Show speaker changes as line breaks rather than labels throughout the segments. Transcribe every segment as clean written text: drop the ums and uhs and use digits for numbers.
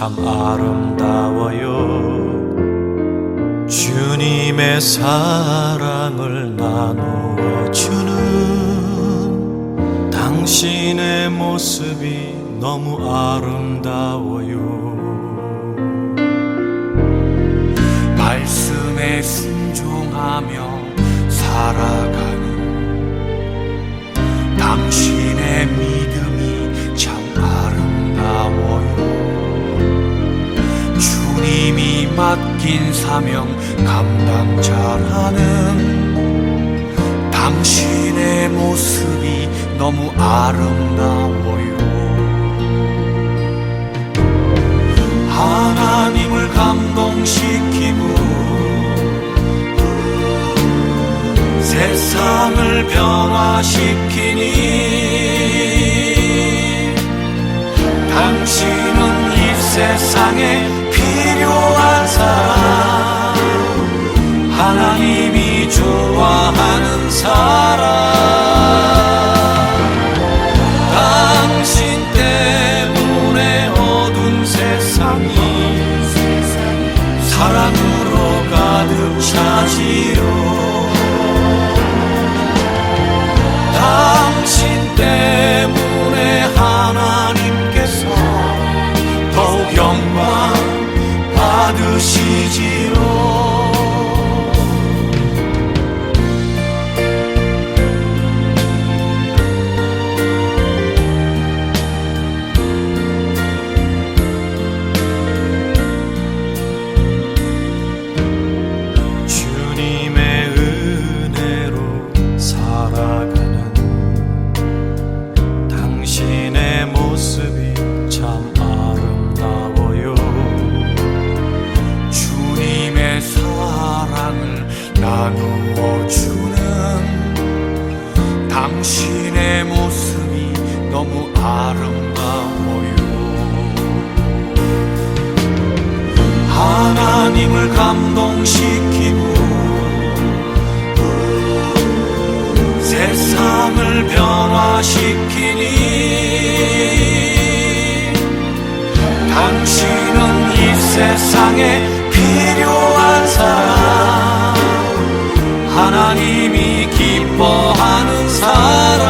참 아름다워요. 주님의 사랑을 나누어 주는 당신의 모습이 너무 아름다워요. 말씀에 순종하며 살아가는 당신의 믿음이 참 아름다워요. 주님이 맡긴 사명 감당자라는 당신의 모습이 너무 아름다워요. 하나님을 감동시키고 세상을 변화시키니 당신은 이 세상에 필요한 사람, 하나님이 좋아하는 사람, 당신 때문에 어두운 세상이 사랑으로 가득 차지요. 당신 때문에 하나님께서 더욱 영광 받으시지요. 주님의 은혜로 살아가는 당신의 모습이 참 아름다워요. 주님의 사랑을 나누어 주는 당신의 모습이 너무 아름다워요. 하나님을 감동시키고 세상을 변화시키니 당신은 이 세상에 필요한 사람, 하나님이 기뻐하는 사람,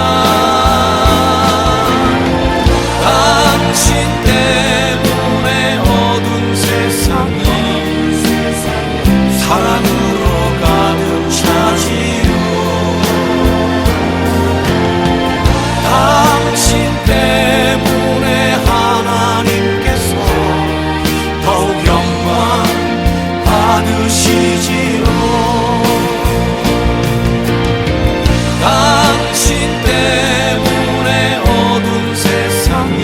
당신 때문에 어두운 세상이 사랑으로 가득 차지요. 당신 때문에 하나님께서 더욱 영광 받으시지요. 당신 때문에 어두운 세상이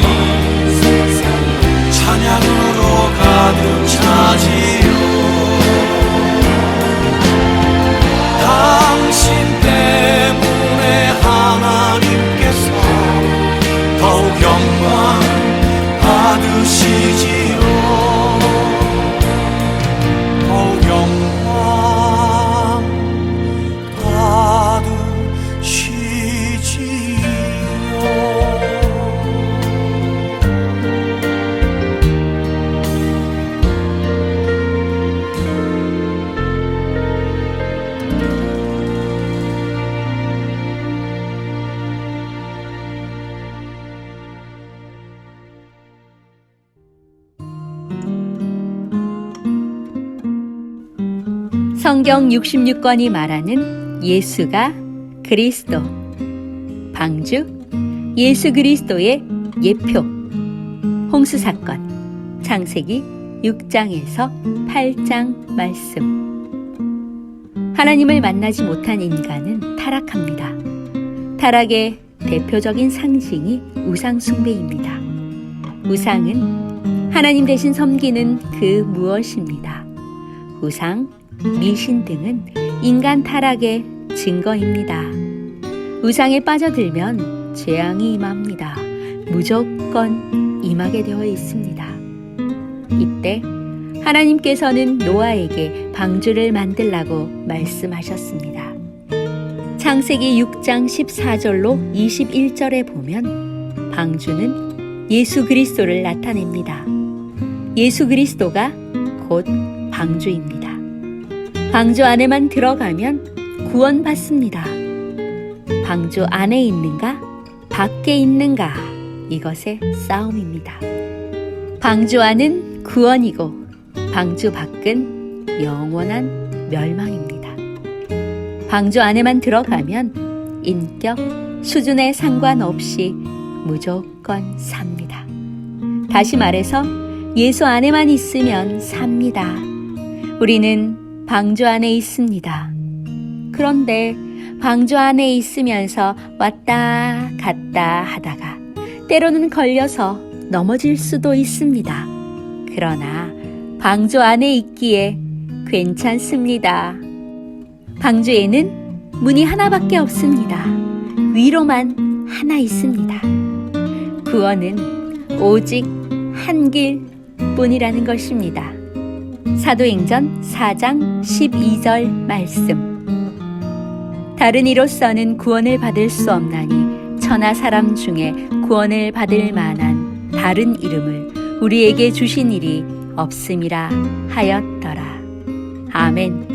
찬양으로 가득 차지요. 당신 때문에 하나님께서 더욱 영광 받으시지요. 더욱 영광 받으시지요.
성경 66권이 말하는 예수가 그리스도, 방주 예수 그리스도의 예표, 홍수사건, 창세기 6장에서 8장 말씀. 하나님을 만나지 못한 인간은 타락합니다. 타락의 대표적인 상징이 우상 숭배입니다. 우상은 하나님 대신 섬기는 그 무엇입니다. 우상, 미신 등은 인간 타락의 증거입니다. 우상에 빠져들면 재앙이 임합니다. 무조건 임하게 되어 있습니다. 이때 하나님께서는 노아에게 방주를 만들라고 말씀하셨습니다. 창세기 6장 14절로 21절에 보면 방주는 예수 그리스도를 나타냅니다. 예수 그리스도가 곧 방주입니다. 방주 안에만 들어가면 구원받습니다. 방주 안에 있는가, 밖에 있는가, 이것의 싸움입니다. 방주 안은 구원이고 방주 밖은 영원한 멸망입니다. 방주 안에만 들어가면 인격, 수준에 상관없이 무조건 삽니다. 다시 말해서 예수 안에만 있으면 삽니다. 우리는 방주 안에 있습니다. 그런데 방주 안에 있으면서 왔다 갔다 하다가 때로는 걸려서 넘어질 수도 있습니다. 그러나 방주 안에 있기에 괜찮습니다. 방주에는 문이 하나밖에 없습니다. 위로만 하나 있습니다. 구원은 오직 한 길뿐이라는 것입니다. 사도행전 4장 12절 말씀. 다른 이로서는 구원을 받을 수 없나니 천하 사람 중에 구원을 받을 만한 다른 이름을 우리에게 주신 일이 없음이라 하였더라. 아멘.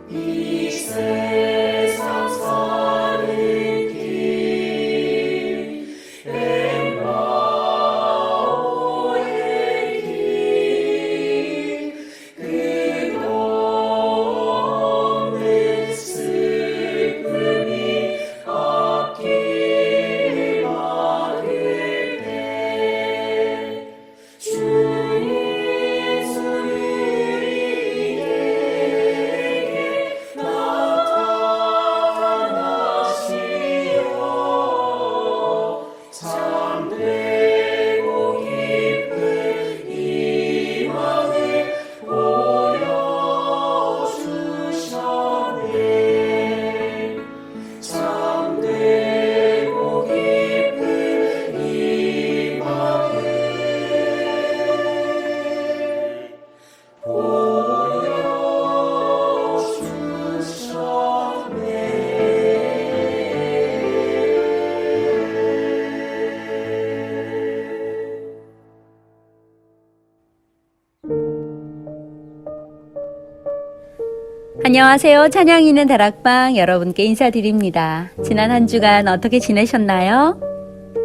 이 세상 사는 길 엠마오의 길 끝없는 슬픔이 앞길 막을 때 주 예수 우리에게 나타나시어 참되고 깊은 희망을 보여주셨네. 참되고 깊은 희망을
안녕하세요. 찬양 있는 다락방 여러분께 인사드립니다. 지난 한 주간 어떻게 지내셨나요?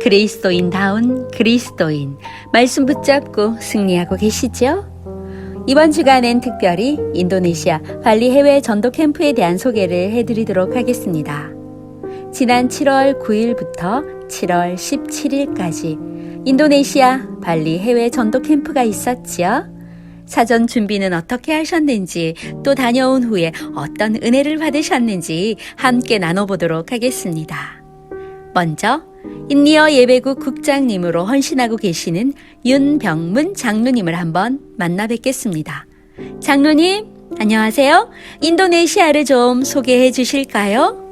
그리스도인다운 그리스도인 말씀 붙잡고 승리하고 계시죠? 이번 주간엔 특별히 인도네시아 발리 해외 전도 캠프에 대한 소개를 해드리도록 하겠습니다. 지난 7월 9일부터 7월 17일까지 인도네시아 발리 해외 전도 캠프가 있었지요. 사전 준비는 어떻게 하셨는지, 또 다녀온 후에 어떤 은혜를 받으셨는지 함께 나눠보도록 하겠습니다. 먼저 인니어 예배국 국장님으로 헌신하고 계시는 윤병문 장로님을 한번 만나 뵙겠습니다. 장로님, 안녕하세요. 인도네시아를 좀 소개해 주실까요?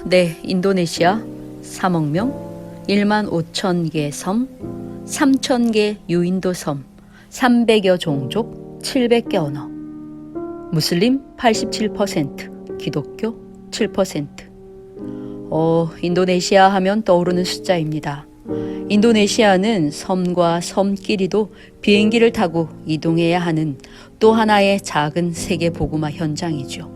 네, 인도네시아 3억 명, 1만 5천 개 섬, 3천 개 유인도 섬, 300여 종족, 700개 언어. 무슬림 87%, 기독교 7%. 인도네시아 하면 떠오르는 숫자입니다. 인도네시아는 섬과 섬끼리도 비행기를 타고 이동해야 하는 또 하나의 작은 세계 복음화 현장이죠.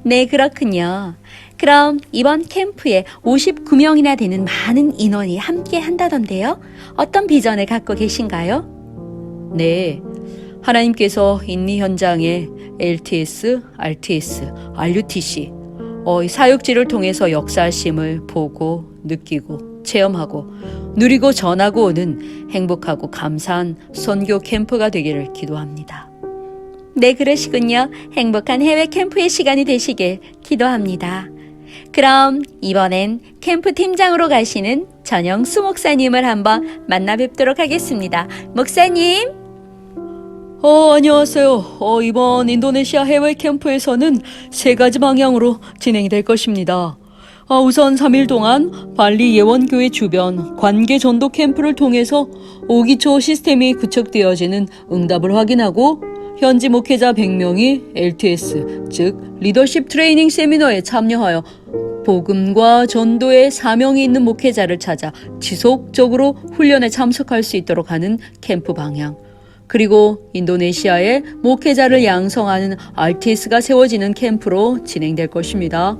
네, 그렇군요. 그럼 이번 캠프에 59명이나 되는 많은 인원이 함께 한다던데요. 어떤 비전을 갖고 계신가요? 네, 하나님께서 인리 현장에 LTS, RTS, RUTC 사역지를 통해서 역사하심을 보고 느끼고 체험하고 누리고 전하고 오는 행복하고 감사한 선교 캠프가 되기를 기도합니다. 네, 그러시군요. 행복한 해외 캠프의 시간이 되시길 기도합니다. 그럼 이번엔 캠프 팀장으로 가시는 전영수 목사님을 한번 만나 뵙도록 하겠습니다. 목사님.
안녕하세요. 이번 인도네시아 해외 캠프에서는 3가지 방향으로 진행이 될 것입니다. 우선 3일 동안 발리 예원교회 주변 관계 전도 캠프를 통해서 5기초 시스템이 구축되어지는 응답을 확인하고 현지 목회자 100명이 LTS, 즉 리더십 트레이닝 세미너에 참여하여 복음과 전도에 사명이 있는 목회자를 찾아 지속적으로 훈련에 참석할 수 있도록 하는 캠프 방향. 그리고 인도네시아에 목회자를 양성하는 RTS가 세워지는 캠프로 진행될 것입니다.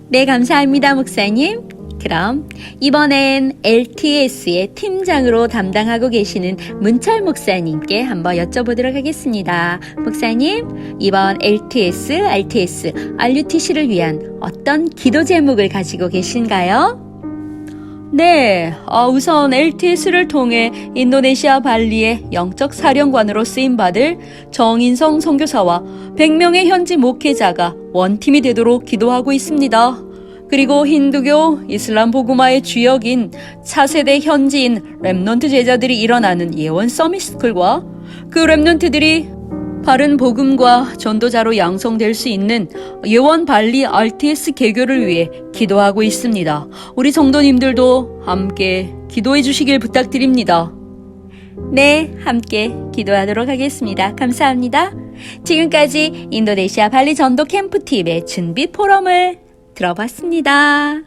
네, 감사합니다, 목사님. 그럼 이번엔 LTS의 팀장으로 담당하고 계시는 문철 목사님께 한번 여쭤보도록 하겠습니다. 목사님, 이번 LTS, RTS, RUTC를 위한 어떤 기도 제목을 가지고 계신가요?
네, 우선 LTS를 통해 인도네시아 발리의 영적 사령관으로 쓰임받을 정인성 선교사와 100명의 현지 목회자가 원팀이 되도록 기도하고 있습니다. 그리고 힌두교, 이슬람 복음화의 주역인 차세대 현지인 렘넌트 제자들이 일어나는 예원 서밋스쿨과 그 렘넌트들이 바른 복음과 전도자로 양성될 수 있는 예원 발리 RTS 개교를 위해 기도하고 있습니다. 우리 성도님들도 함께 기도해 주시길 부탁드립니다.
네, 함께 기도하도록 하겠습니다. 감사합니다. 지금까지 인도네시아 발리 전도 캠프팀의 준비 포럼을 들어봤습니다.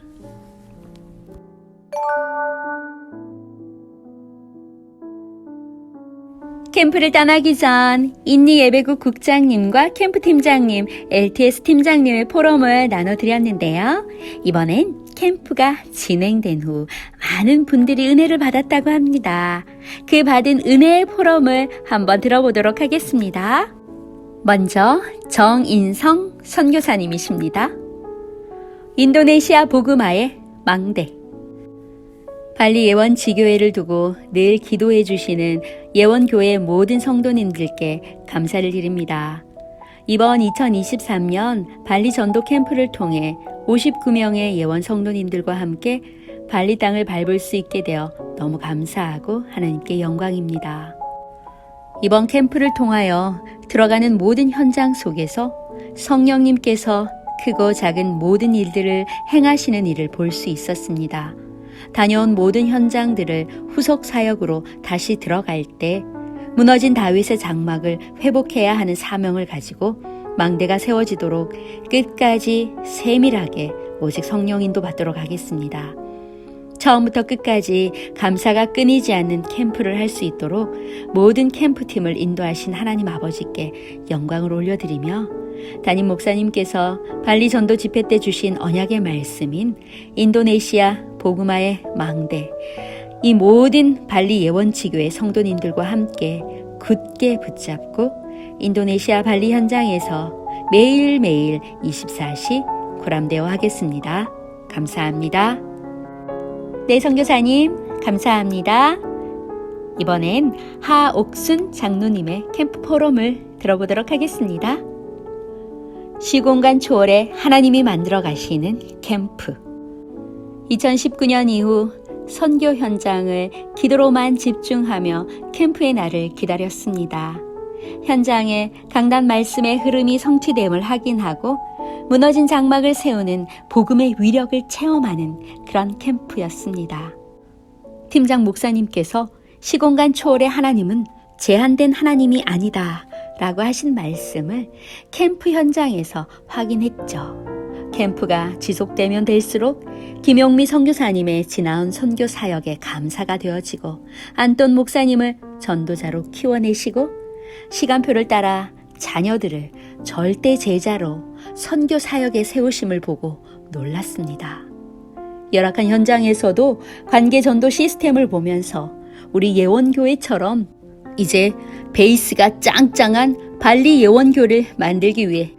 캠프를 떠나기 전 인리 예배국 국장님과 캠프 팀장님, LTS 팀장님의 포럼을 나눠드렸는데요. 이번엔 캠프가 진행된 후 많은 분들이 은혜를 받았다고 합니다. 그 받은 은혜의 포럼을 한번 들어보도록 하겠습니다. 먼저 정인성 선교사님이십니다. 인도네시아 복음화의 망대. 발리 예원 지교회를 두고 늘 기도해 주시는 예원교회 모든 성도님들께 감사를 드립니다. 이번 2023년 발리 전도 캠프를 통해 59명의 예원 성도님들과 함께 발리 땅을 밟을 수 있게 되어 너무 감사하고 하나님께 영광입니다. 이번 캠프를 통하여 들어가는 모든 현장 속에서 성령님께서 크고 작은 모든 일들을 행하시는 일을 볼 수 있었습니다. 다녀온 모든 현장들을 후속 사역으로 다시 들어갈 때 무너진 다윗의 장막을 회복해야 하는 사명을 가지고 망대가 세워지도록 끝까지 세밀하게 오직 성령 인도 받도록 하겠습니다. 처음부터 끝까지 감사가 끊이지 않는 캠프를 할 수 있도록 모든 캠프팀을 인도하신 하나님 아버지께 영광을 올려드리며 담임 목사님께서 발리 전도 집회 때 주신 언약의 말씀인 인도네시아 복음화의 망대, 이 모든 발리 예원지교회 성도님들과 함께 굳게 붙잡고 인도네시아 발리 현장에서 매일매일 24시 구람되어 하겠습니다. 감사합니다. 네, 선교사님 감사합니다. 이번엔 하옥순 장로님의 캠프 포럼을 들어보도록 하겠습니다. 시공간 초월에 하나님이 만들어 가시는 캠프. 2019년 이후 선교 현장을 기도로만 집중하며 캠프의 날을 기다렸습니다. 현장에 강단 말씀의 흐름이 성취됨을 확인하고 무너진 장막을 세우는 복음의 위력을 체험하는 그런 캠프였습니다. 팀장 목사님께서 시공간 초월의 하나님은 제한된 하나님이 아니다 라고 하신 말씀을 캠프 현장에서 확인했죠. 캠프가 지속되면 될수록 김용미 선교사님의 지나온 선교 사역에 감사가 되어지고 안돈 목사님을 전도자로 키워내시고 시간표를 따라 자녀들을 절대 제자로 선교 사역에 세우심을 보고 놀랐습니다. 열악한 현장에서도 관계 전도 시스템을 보면서 우리 예원교회처럼 이제 베이스가 짱짱한 발리 예원교를 만들기 위해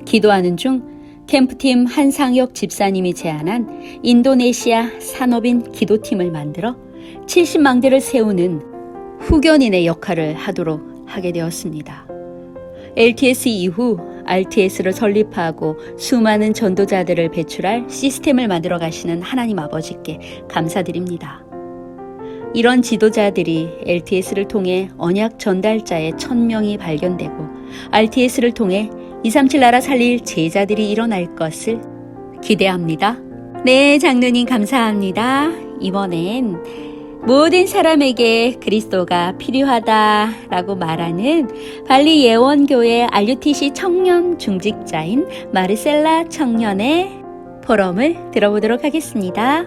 기도하는 중 캠프팀 한상혁 집사님이 제안한 인도네시아 산업인 기도팀을 만들어 70망대를 세우는 후견인의 역할을 하도록 하게 되었습니다. LTS 이후 RTS를 설립하고 수많은 전도자들을 배출할 시스템을 만들어 가시는 하나님 아버지께 감사드립니다. 이런 지도자들이 LTS를 통해 언약 전달자의 1000명이 발견되고 RTS를 통해 237 나라 살릴 제자들이 일어날 것을 기대합니다. 네, 장로님 감사합니다. 이번엔 모든 사람에게 그리스도가 필요하다라고 말하는 발리 예원교회 RUTC 청년 중직자인 마르셀라 청년의 포럼을 들어보도록 하겠습니다.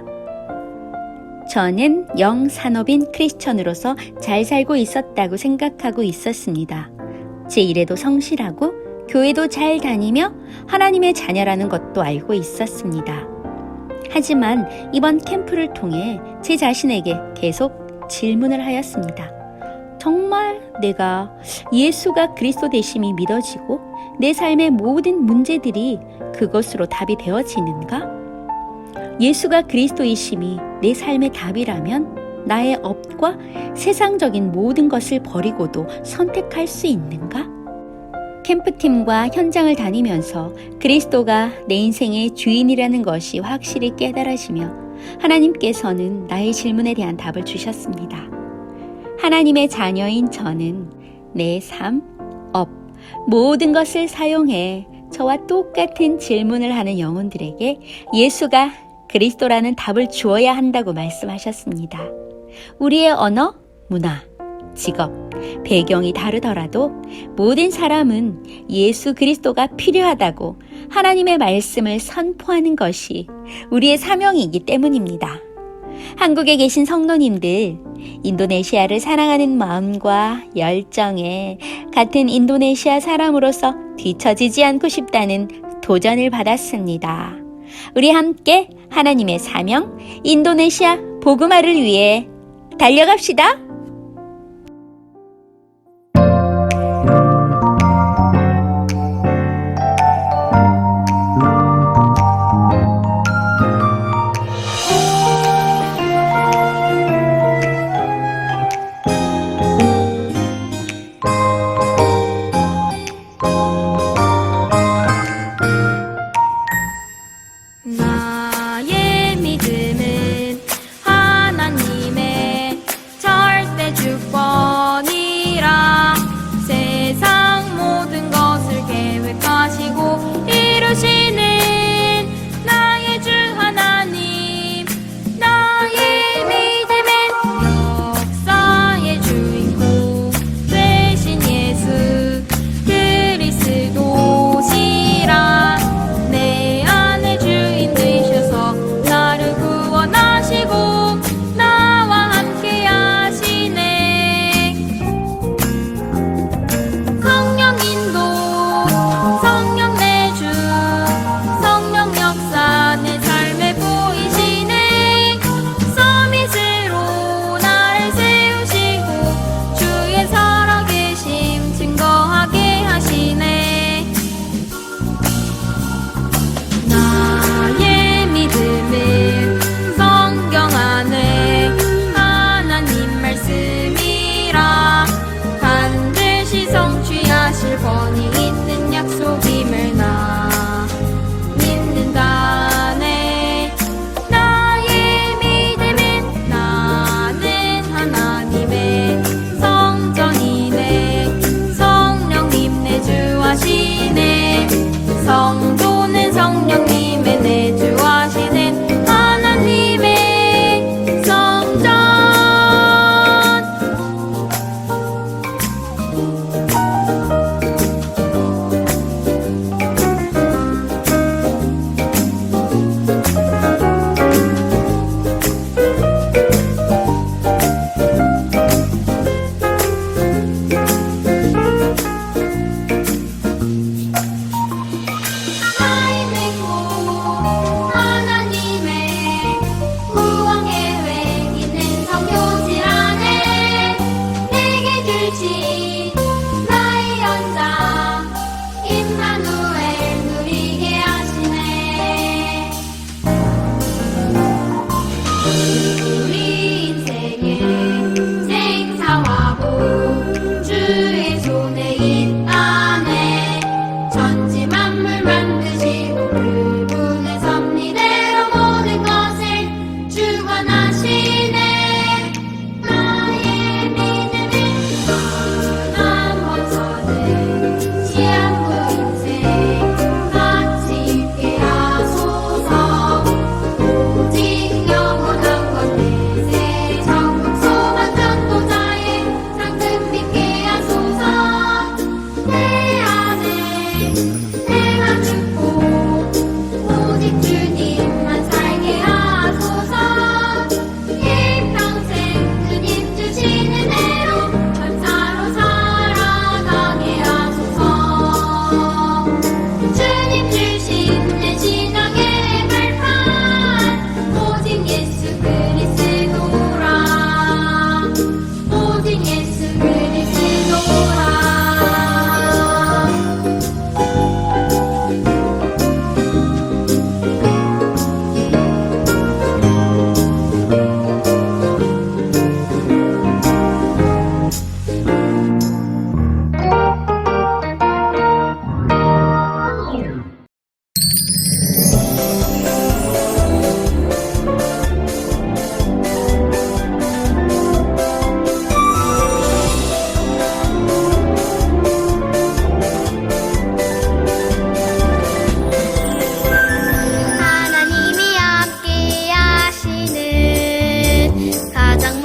저는 영산업인 크리스천으로서 잘 살고 있었다고 생각하고 있었습니다. 제 일에도 성실하고 교회도 잘 다니며 하나님의 자녀라는 것도 알고 있었습니다. 하지만 이번 캠프를 통해 제 자신에게 계속 질문을 하였습니다. 정말 내가 예수가 그리스도 되심이 믿어지고 내 삶의 모든 문제들이 그것으로 답이 되어지는가? 예수가 그리스도이심이 내 삶의 답이라면 나의 업과 세상적인 모든 것을 버리고도 선택할 수 있는가? 캠프팀과 현장을 다니면서 그리스도가 내 인생의 주인이라는 것이 확실히 깨달아지며 하나님께서는 나의 질문에 대한 답을 주셨습니다. 하나님의 자녀인 저는 내 삶, 업, 모든 것을 사용해 저와 똑같은 질문을 하는 영혼들에게 예수가 그리스도라는 답을 주어야 한다고 말씀하셨습니다. 우리의 언어, 문화, 직업, 배경이 다르더라도 모든 사람은 예수 그리스도가 필요하다고 하나님의 말씀을 선포하는 것이 우리의 사명이기 때문입니다. 한국에 계신 성도님들, 인도네시아를 사랑하는 마음과 열정에 같은 인도네시아 사람으로서 뒤처지지 않고 싶다는 도전을 받았습니다. 우리 함께 하나님의 사명, 인도네시아 복음화를 위해 달려갑시다.
나의 믿음은 하나님의 절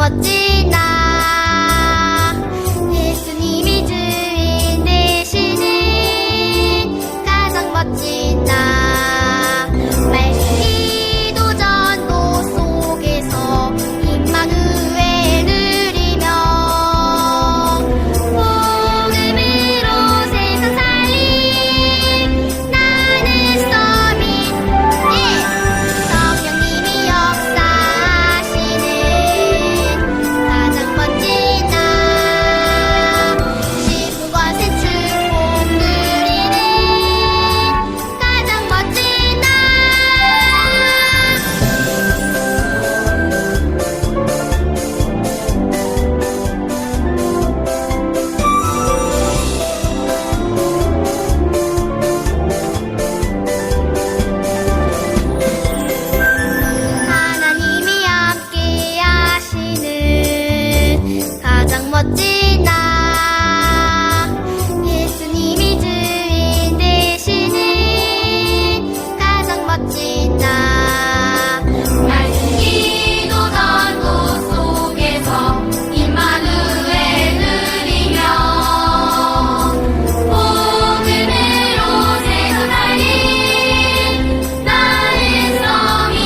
멋진 나 예수님이 주인 되시는 가장 멋진 나 말씀 기도 전도 속에서 임마누엘 누리며 복음으로 세상 살림 나는 서민 성령님이 역사하시는 가장 멋진 나 시부권세 축복 누리는 가장 멋진 나 하나님이 함께 하시는 가장 멋진 나 예수님이 주인 되시는 가장 멋진 나 말씀 기도 전도 속에서 임마누엘 누리며 복음으로 세상 살림 나는 서민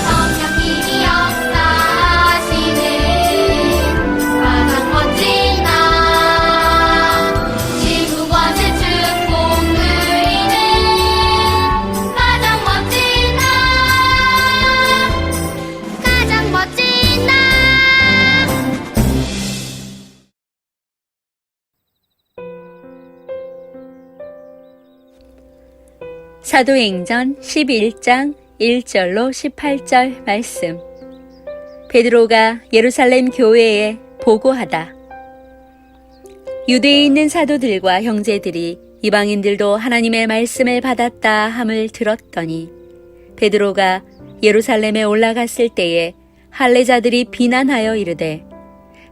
성령님이 역사하시는 가장 멋진 나 지구권세 축복 누리는 가장 멋진 나 가장 멋진 나
사도행전 11장 1절로 18절 말씀. 베드로가 예루살렘 교회에 보고하다. 유대에 있는 사도들과 형제들이 이방인들도 하나님의 말씀을 받았다 함을 들었더니 베드로가 예루살렘에 올라갔을 때에 할례자들이 비난하여 이르되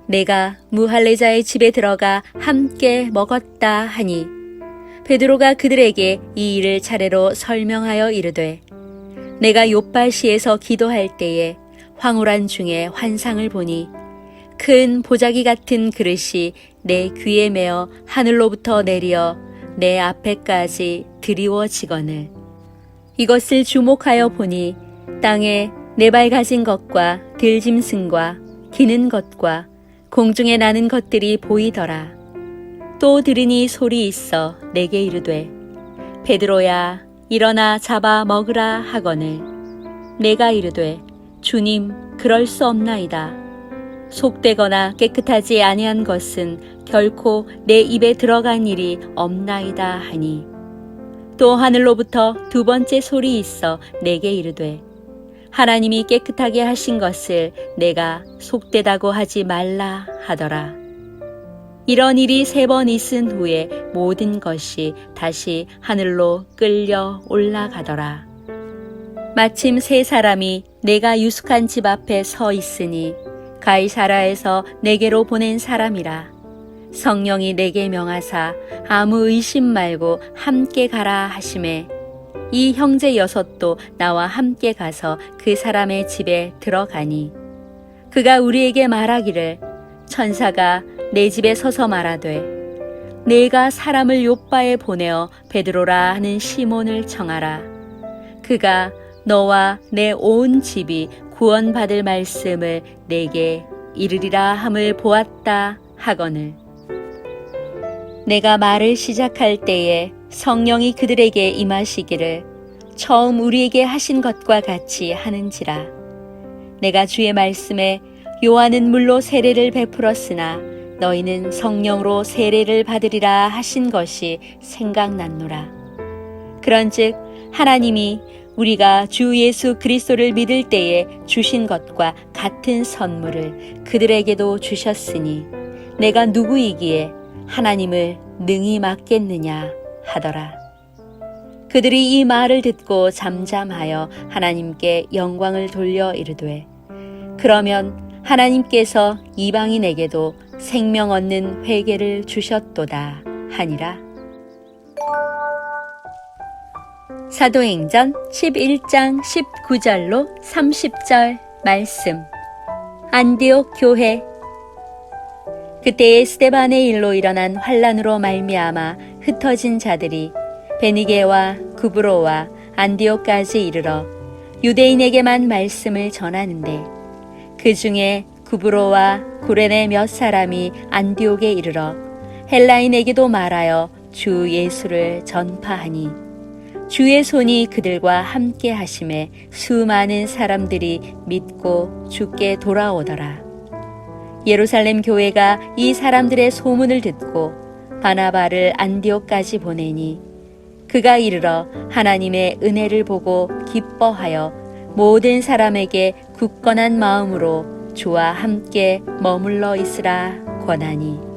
내가 무할례자의 집에 들어가 함께 먹었다 하니 베드로가 그들에게 이 일을 차례로 설명하여 이르되 내가 욥바시에서 기도할 때에 황홀한 중에 환상을 보니 큰 보자기 같은 그릇이 내 귀에 매어 하늘로부터 내려 내 앞에까지 드리워지거늘 이것을 주목하여 보니 땅에 네 발 가진 것과 들짐승과 기는 것과 공중에 나는 것들이 보이더라. 또 들으니 소리 있어 내게 이르되 베드로야 일어나 잡아 먹으라 하거늘 내가 이르되 주님 그럴 수 없나이다. 속되거나 깨끗하지 아니한 것은 결코 내 입에 들어간 일이 없나이다 하니 또 하늘로부터 두 번째 소리 있어 내게 이르되 하나님이 깨끗하게 하신 것을 내가 속되다고 하지 말라 하더라. 이런 일이 3번 있은 후에 모든 것이 다시 하늘로 끌려 올라가더라. 마침 3사람이 내가 유숙한 집 앞에 서 있으니 가이사라에서 내게로 보낸 사람이라. 성령이 내게 명하사 아무 의심 말고 함께 가라 하시매 이 형제 6도 나와 함께 가서 그 사람의 집에 들어가니 그가 우리에게 말하기를 천사가 내 집에 서서 말하되 내가 사람을 욥바에 보내어 베드로라 하는 시몬을 청하라. 그가 너와 내 온 집이 구원받을 말씀을 내게 이르리라 함을 보았다 하거늘 내가 말을 시작할 때에 성령이 그들에게 임하시기를 처음 우리에게 하신 것과 같이 하는지라. 내가 주의 말씀에 요한은 물로 세례를 베풀었으나 너희는 성령으로 세례를 받으리라 하신 것이 생각났노라. 그런즉 하나님이 우리가 주 예수 그리스도를 믿을 때에 주신 것과 같은 선물을 그들에게도 주셨으니 내가 누구이기에 하나님을 능히 막겠느냐 하더라. 그들이 이 말을 듣고 잠잠하여 하나님께 영광을 돌려 이르되 그러면 하나님께서 이방인에게도 생명 얻는 회개를 주셨도다 하니라. 사도행전 11장 19절로 30절 말씀. 안디옥 교회. 그때에 스데반의 일로 일어난 환란으로 말미암아 흩어진 자들이 베니게와 구브로와 안디옥까지 이르러 유대인에게만 말씀을 전하는데, 그 중에 구브로와 구레네 몇 사람이 안디옥에 이르러 헬라인에게도 말하여 주 예수를 전파하니, 주의 손이 그들과 함께 하심에 수많은 사람들이 믿고 주께 돌아오더라. 예루살렘 교회가 이 사람들의 소문을 듣고 바나바를 안디옥까지 보내니, 그가 이르러 하나님의 은혜를 보고 기뻐하여 모든 사람에게 굳건한 마음으로 주와 함께 머물러 있으라 권하니,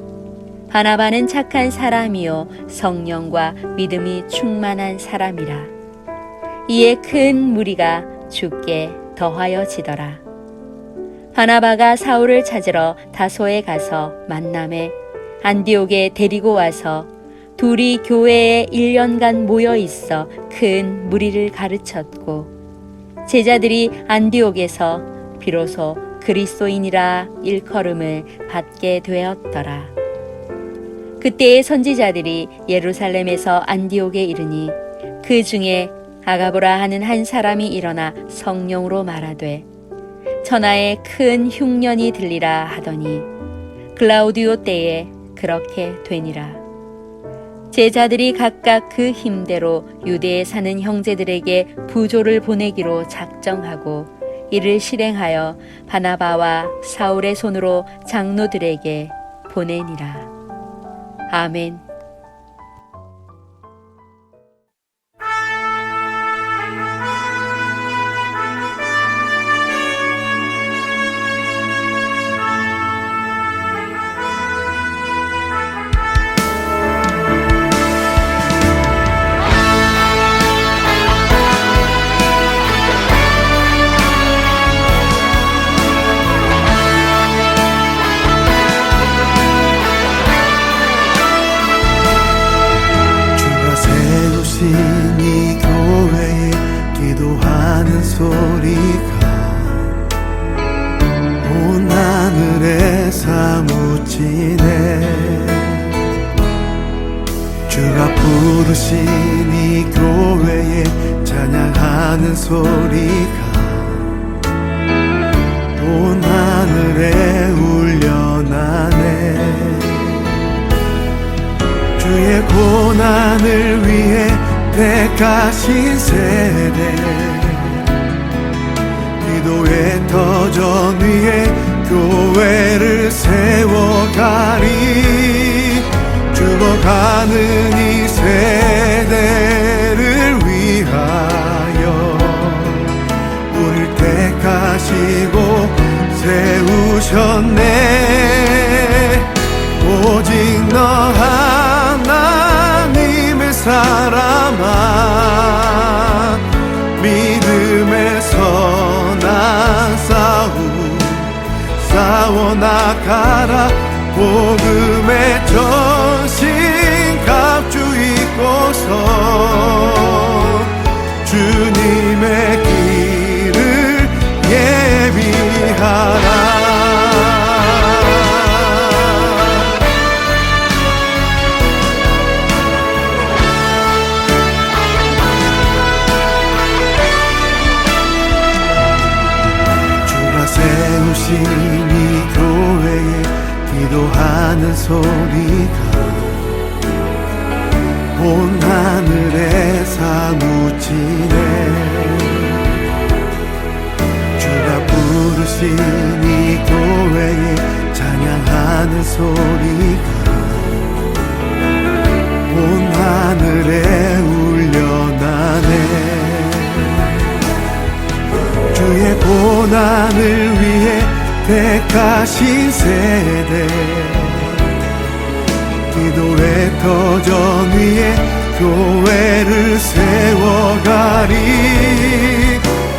바나바는 착한 사람이요 성령과 믿음이 충만한 사람이라. 이에 큰 무리가 주께 더하여지더라. 바나바가 사울을 찾으러 다소에 가서 만남에 안디옥에 데리고 와서 둘이 교회에 1년간 모여 있어 큰 무리를 가르쳤고, 제자들이 안디옥에서 비로소 그리스도인이라 일컬음을 받게 되었더라. 그때의 선지자들이 예루살렘에서 안디옥에 이르니, 그 중에 아가보라 하는 한 사람이 일어나 성령으로 말하되 천하에 큰 흉년이 들리라 하더니, 글라우디오 때에 그렇게 되니라. 제자들이 각각 그 힘대로 유대에 사는 형제들에게 부조를 보내기로 작정하고 이를 실행하여 바나바와 사울의 손으로 장로들에게 보내니라. 아멘.
이 교회에 기도하는 소리가 온 하늘에 사무치네. 주가 부르신 이 교회에 찬양하는 소리가 온 하늘에 울려나네. 주의 고난을 위해 택하신 세대, 기도의 터전 위에 교회를 세워가리. 죽어가는 이 세대를 위하여 우릴 택하시고 세우셨네. 오직 너 하나님의 사람아, 믿음의 선한 싸움 싸워나가라. 복음의 전신 갑주 입고서 주님의 길을 예비하라. 세우신 이 교회에 기도하는 소리가 온 하늘에 사무치네. 주가 부르신 이 교회에 찬양하는 소리가 온 하늘에 울려나네. 주의 고난을 위해 택하신 세대, 기도의 터전 위에 교회를 세워가리.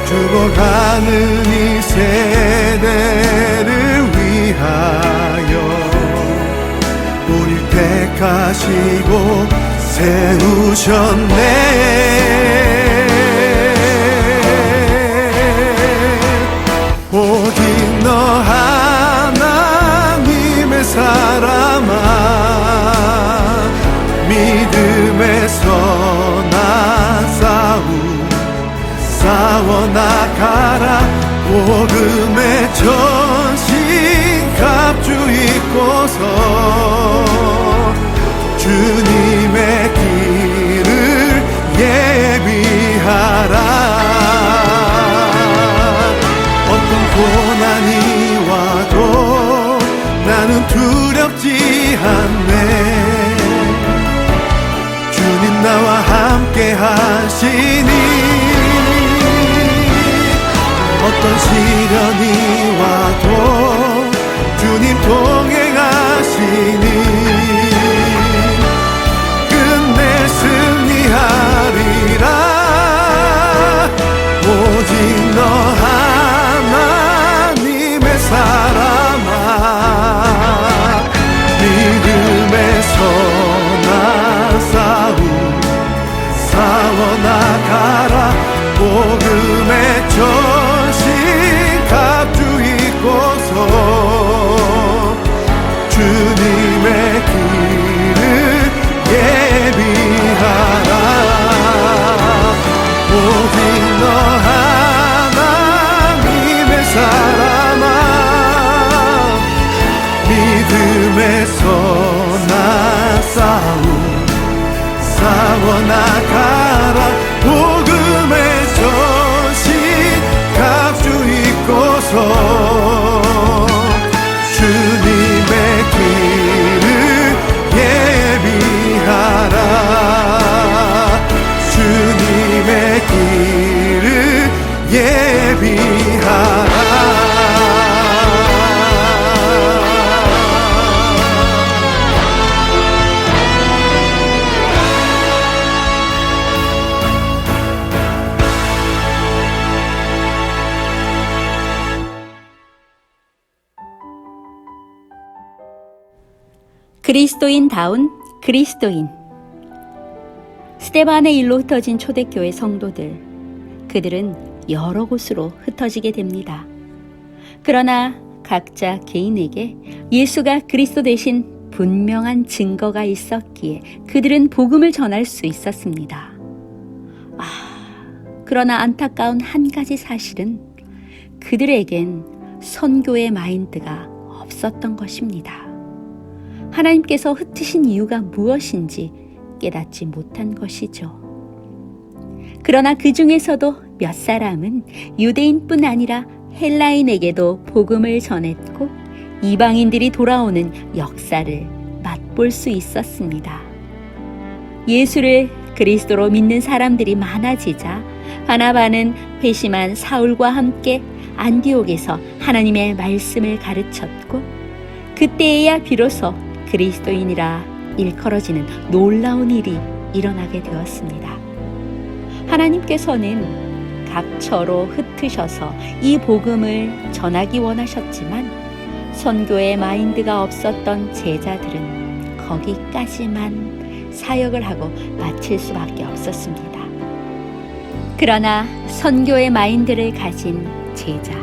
죽어가는 이 세대를 위하여 우리 택하시고 세우셨네. 오직 너 가라 복음의 전신 갑주 입고서 주님의 길을 예비하라. 어떤 고난이 와도 나는 두렵지 않네. 주님 나와 함께 하시니 어떤 시련이 와도 주님 동행하시니 끝내 승리하리라. 오직 너 하나님의 사람아 믿음의 선한 싸움 싸워나가라. 복음의 전신 갑주 입고서 주님의 길을 예비하라. 오직 너 하나님의 사람아 믿음의 선한 싸움 싸워나가라. 복음의 전신 갑주 입고서 주님의 길을 예비하라. 주님의 길을 예비하라.
그리스도인다운 그리스도인. 스데반의 일로 흩어진 초대교회 성도들, 그들은 여러 곳으로 흩어지게 됩니다. 그러나 각자 개인에게 예수가 그리스도 되신 분명한 증거가 있었기에 그들은 복음을 전할 수 있었습니다. 그러나 안타까운 한 가지 사실은 그들에겐 선교의 마인드가 없었던 것입니다. 하나님께서 흩으신 이유가 무엇인지 깨닫지 못한 것이죠. 그러나 그 중에서도 몇 사람은 유대인뿐 아니라 헬라인에게도 복음을 전했고 이방인들이 돌아오는 역사를 맛볼 수 있었습니다. 예수를 그리스도로 믿는 사람들이 많아지자 바나바는 회심한 사울과 함께 안디옥에서 하나님의 말씀을 가르쳤고 그때에야 비로소 그리스도인이라 일컬어지는 놀라운 일이 일어나게 되었습니다. 하나님께서는 각처로 흩으셔서 이 복음을 전하기 원하셨지만 선교의 마인드가 없었던 제자들은 거기까지만 사역을 하고 마칠 수밖에 없었습니다. 그러나 선교의 마인드를 가진 제자,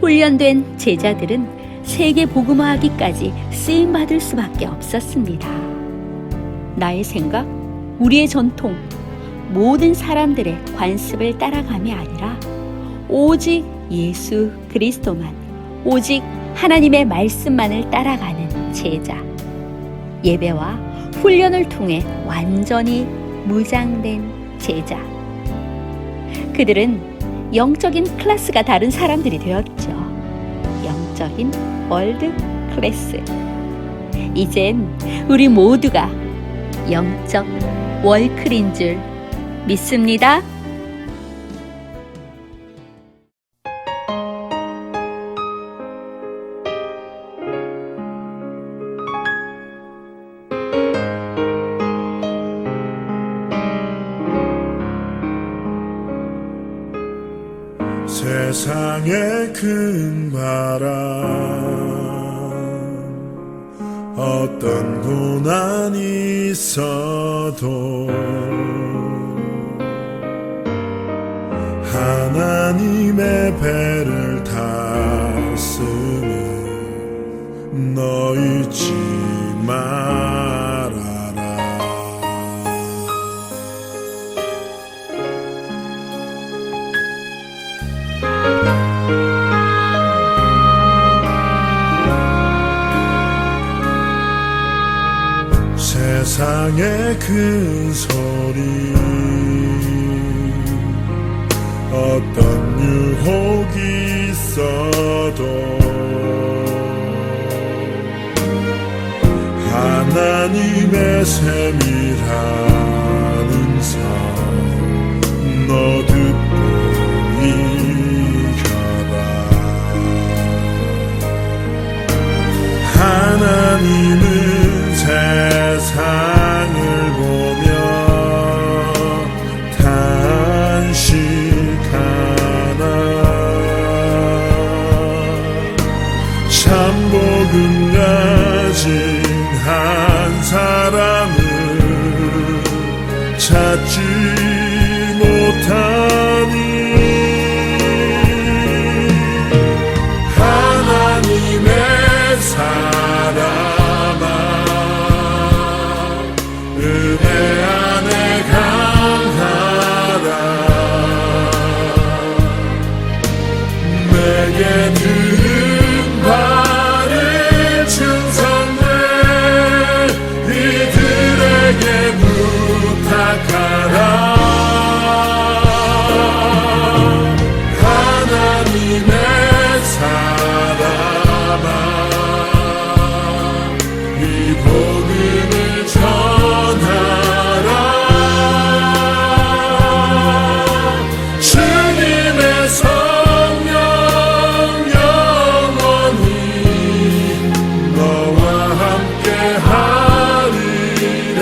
훈련된 제자들은 세계 복음화하기까지 쓰임받을 수밖에 없었습니다. 나의 생각, 우리의 전통, 모든 사람들의 관습을 따라감이 아니라 오직 예수 그리스도만, 오직 하나님의 말씀만을 따라가는 제자, 예배와 훈련을 통해 완전히 무장된 제자. 그들은 영적인 클래스가 다른 사람들이 되었죠. 영적인 월드 클래스. 이젠 우리 모두가 영적 월클인 줄 믿습니다.
세상의 큰 바람 어떤 고난이 있어도 하나님의 배를 탔으니 너 잊지 말아라. 땅의 큰 소리 어떤 유혹이 있어도 하나님의 세밀한 음성 너 듣고 이겨라. 하나님은 세상을 보며 탄식하나 참복음 가진 한 사람을 찾지 못하니 하나님의 사람아 은혜 안에 강하라. 내게 들은 바를 충성되 이들에게 부탁하라. 하나님의 사람아 이 복음을 전하라. 주님의 성령 영원히 너와 함께 하리라.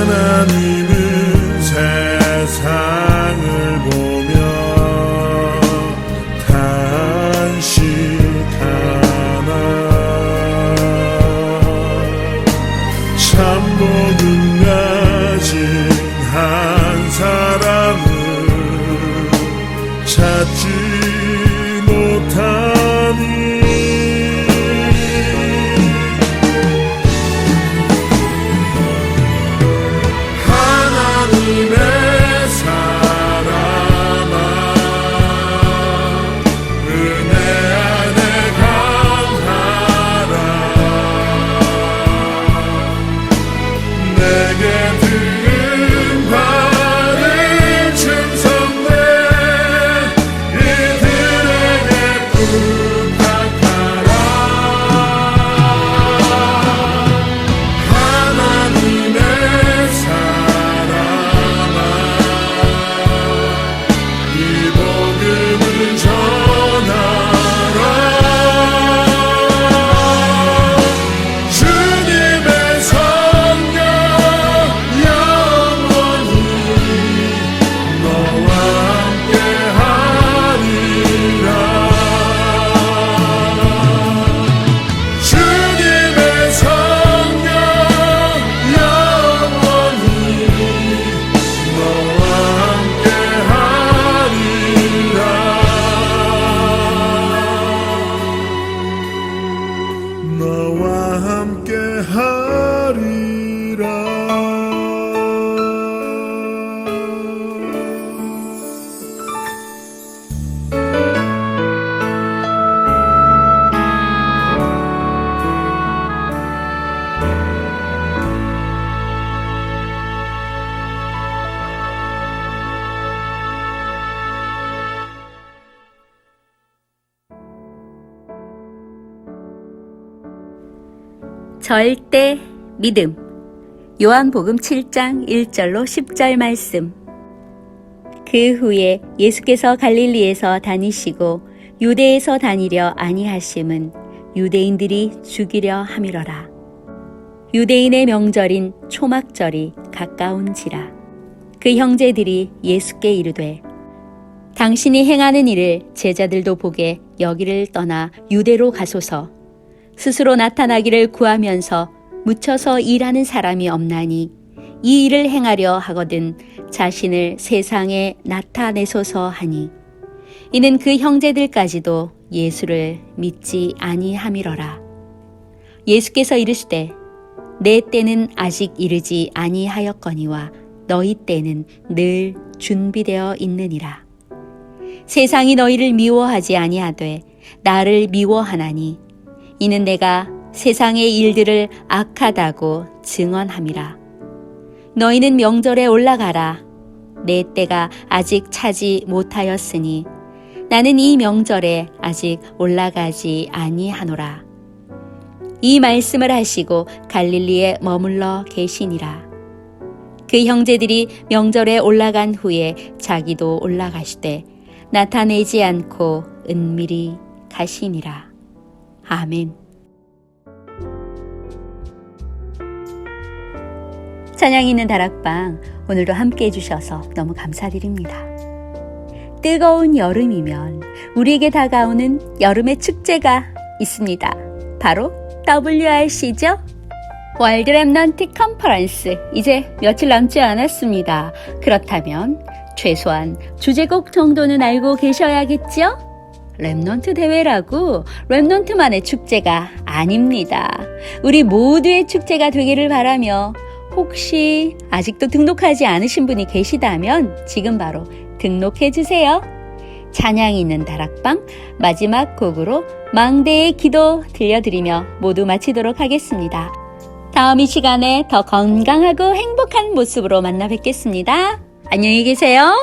하나님은 세상을 보며 탄식하나 참복음 가진 한 사람을 찾지 못하니 하나님의 사람아 은혜 안에 강하라. 내게 들은 바를 충성되 이들에게 부탁하라. 하나님의 사람아 이 복음을 전하라. 주님의 성령 영원히 너와 함께 하리라. 주님의 성령 영원히 너와 함께 하리라. 너와 함께 하리라.
절대 믿음. 요한복음 7장 1절로 10절 말씀. 그 후에 예수께서 갈릴리에서 다니시고 유대에서 다니려 아니하심은 유대인들이 죽이려 함이러라. 유대인의 명절인 초막절이 가까운지라. 그 형제들이 예수께 이르되 당신이 행하는 일을 제자들도 보게 여기를 떠나 유대로 가소서. 스스로 나타나기를 구하면서 묻혀서 일하는 사람이 없나니 이 일을 행하려 하거든 자신을 세상에 나타내소서 하니 이는 그 형제들까지도 예수를 믿지 아니함이러라. 예수께서 이르시되 내 때는 아직 이르지 아니하였거니와 너희 때는 늘 준비되어 있느니라. 세상이 너희를 미워하지 아니하되 나를 미워하나니 이는 내가 세상의 일들을 악하다고 증언함이라. 너희는 명절에 올라가라. 내 때가 아직 차지 못하였으니 나는 이 명절에 아직 올라가지 아니하노라. 이 말씀을 하시고 갈릴리에 머물러 계시니라. 그 형제들이 명절에 올라간 후에 자기도 올라가시되 나타내지 않고 은밀히 가시니라. 아멘. 찬양 있는 다락방 오늘도 함께 해주셔서 너무 감사드립니다. 뜨거운 여름이면 우리에게 다가오는 여름의 축제가 있습니다. 바로 WRC죠? 월드 랩넌트 컨퍼런스 이제 며칠 남지 않았습니다. 그렇다면 최소한 주제곡 정도는 알고 계셔야겠죠? 랩넌트 대회라고 랩넌트만의 축제가 아닙니다. 우리 모두의 축제가 되기를 바라며 혹시 아직도 등록하지 않으신 분이 계시다면 지금 바로 등록해주세요. 찬양이 있는 다락방 마지막 곡으로 망대의 기도 들려드리며 모두 마치도록 하겠습니다. 다음 이 시간에 더 건강하고 행복한 모습으로 만나 뵙겠습니다. 안녕히 계세요.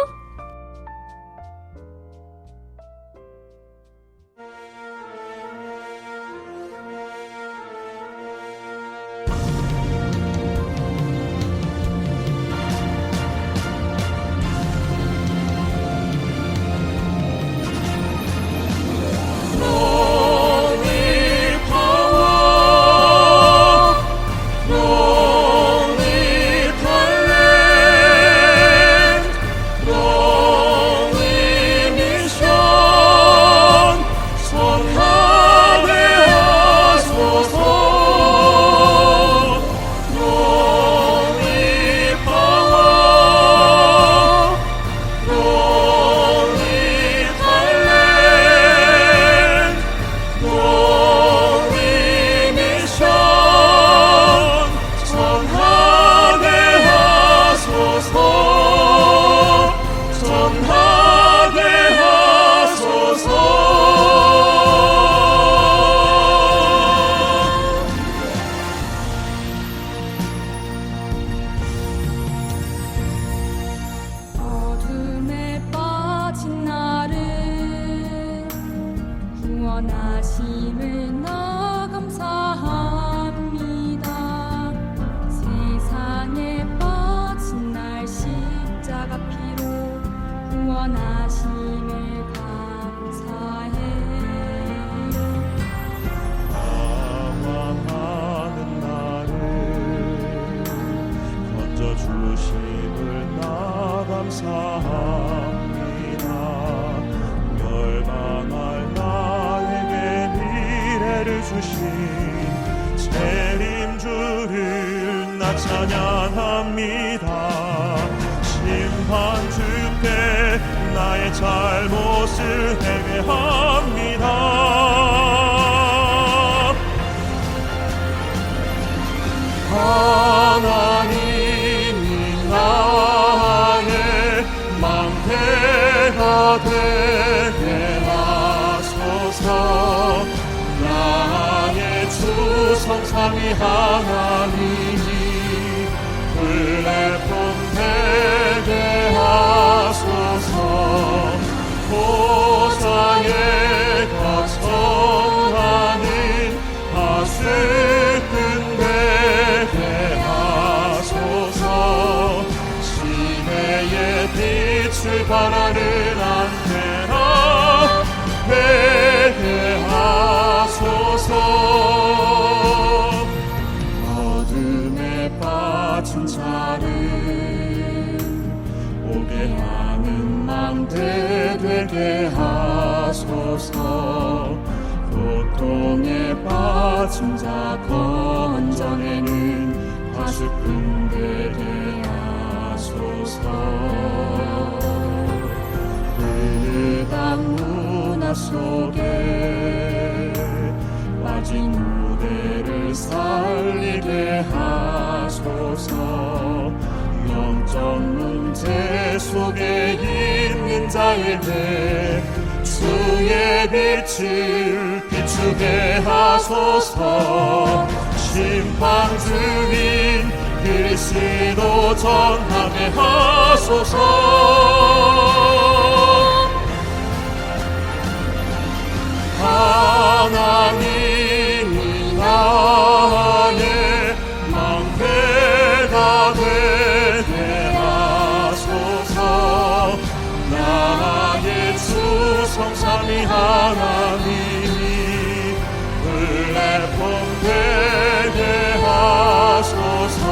어둠에 빠진 나를 구원하심을 나 감사합니다. 세상에 빠진 날 십자가 피로 구원하심을 감사해.
방황하는 나를 건져주심을 나 감사합니다. 멸망할 나에게 미래를 주신 재림주를 나 찬양합니다. 심판주께 나의 잘못을 회개합니다. 하나님이 나의 망대가 되게 하소서. 나의 주 성삼위 하나님이 플랫폼 되게 하소서. 보좌에 거처하는 하수꾼 되게 하소서. 시내의 빛을 발하는 안테나 되게 하소서. 어둠에 빠진 자를 오게 하는 망대 되게 하소서. 곧 고통에 빠진 자 건져내는 파수꾼 되게 하소서. 흐르던 문화 속에 빠진 무대를 살리게 하소서. 영적 문제 속에 있는 자에게 주의 빛을 비추게 하소서. 심판 중인 그리스도 전하게 하소서. 하나님이 나의 망대가 되게 하소서. 나의 주 성삼위 하나님이 플랫폼 되게 하소서.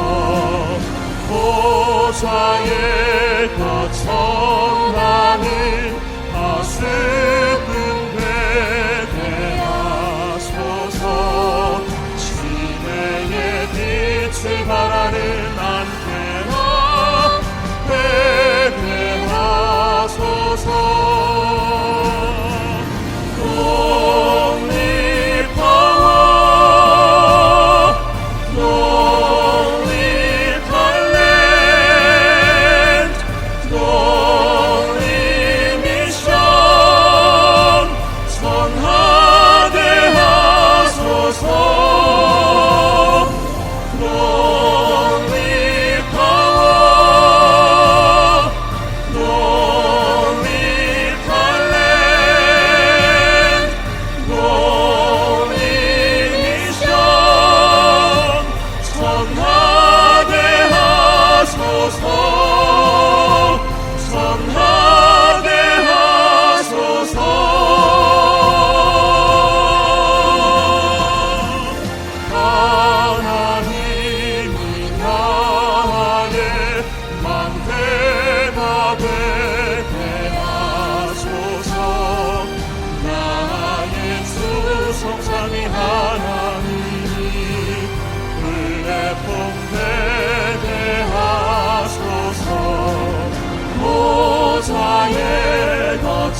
보좌에 거쳐나는 하수꾼 되게 하소서. 시대의 빛을 바라는 안테나 되게 하소서.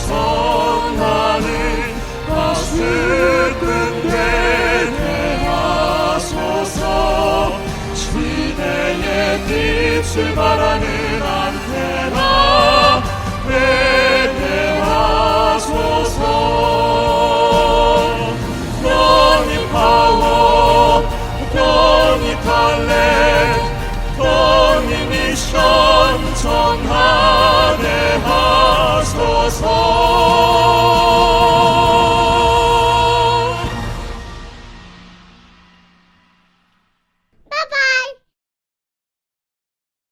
전하는 하수꾼 되게 하소서. 시대의 빛을 바라는